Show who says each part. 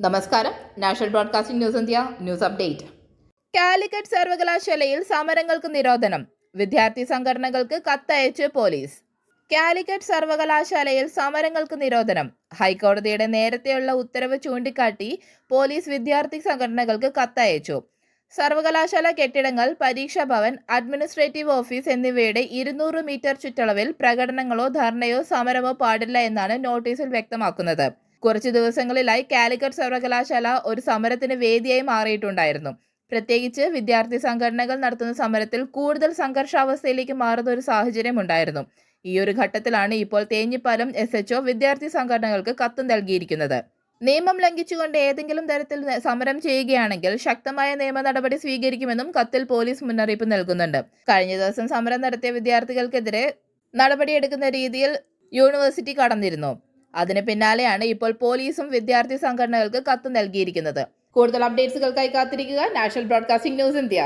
Speaker 1: നമസ്കാരം. National broadcasting news India news update. Calicut സർവകലാശാലയിൽ സമരങ്ങൾക്ക് നിരോധനം. വിദ്യാർത്ഥി സംഘടനകൾക്ക് കത്തയച്ച് പോലീസ്. കാലിക്കറ്റ് സർവകലാശാലയിൽ സമരങ്ങൾക്ക് നിരോധനം. ഹൈക്കോടതിയുടെ നേരത്തെയുള്ള ഉത്തരവ് ചൂണ്ടിക്കാട്ടി പോലീസ് വിദ്യാർത്ഥി സംഘടനകൾക്ക് കത്തയച്ചു. സർവകലാശാല കെട്ടിടങ്ങൾ, പരീക്ഷാ ഭവൻ, അഡ്മിനിസ്ട്രേറ്റീവ് ഓഫീസ് എന്നിവയുടെ 200 മീറ്റർ ചുറ്റളവിൽ പ്രകടനങ്ങളോ ധർണയോ സമരമോ പാടില്ല എന്നാണ് നോട്ടീസിൽ വ്യക്തമാക്കുന്നത്. കുറച്ചു ദിവസങ്ങളിലായി കാലിക്കറ്റ് സർവകലാശാല ഒരു സമരത്തിന് വേദിയായി മാറിയിട്ടുണ്ടായിരുന്നു. പ്രത്യേകിച്ച് വിദ്യാർത്ഥി സംഘടനകൾ നടത്തുന്ന സമരത്തിൽ കൂടുതൽ സംഘർഷാവസ്ഥയിലേക്ക് മാറുന്ന ഒരു സാഹചര്യം ഉണ്ടായിരുന്നു. ഈയൊരു ഘട്ടത്തിലാണ് ഇപ്പോൾ തേഞ്ഞിപ്പാലം SHO വിദ്യാർത്ഥി സംഘടനകൾക്ക് കത്ത് നൽകിയിരിക്കുന്നത്. നിയമം ലംഘിച്ചുകൊണ്ട് ഏതെങ്കിലും തരത്തിൽ സമരം ചെയ്യുകയാണെങ്കിൽ ശക്തമായ നിയമ നടപടി സ്വീകരിക്കുമെന്നും കത്തിൽ പോലീസ് മുന്നറിയിപ്പ് നൽകുന്നുണ്ട്. കഴിഞ്ഞ ദിവസം സമരം നടത്തിയ വിദ്യാർത്ഥികൾക്കെതിരെ നടപടിയെടുക്കുന്ന രീതിയിൽ യൂണിവേഴ്സിറ്റി കടന്നിരുന്നു. അതിന് പിന്നാലെയാണ് ഇപ്പോൾ പോലീസും വിദ്യാർത്ഥി സംഘടനകൾക്ക് കത്ത് നൽകിയിരിക്കുന്നത്. കൂടുതൽ അപ്ഡേറ്റ്സുകൾക്കായി കാത്തിരിക്കുക. National broadcasting news India.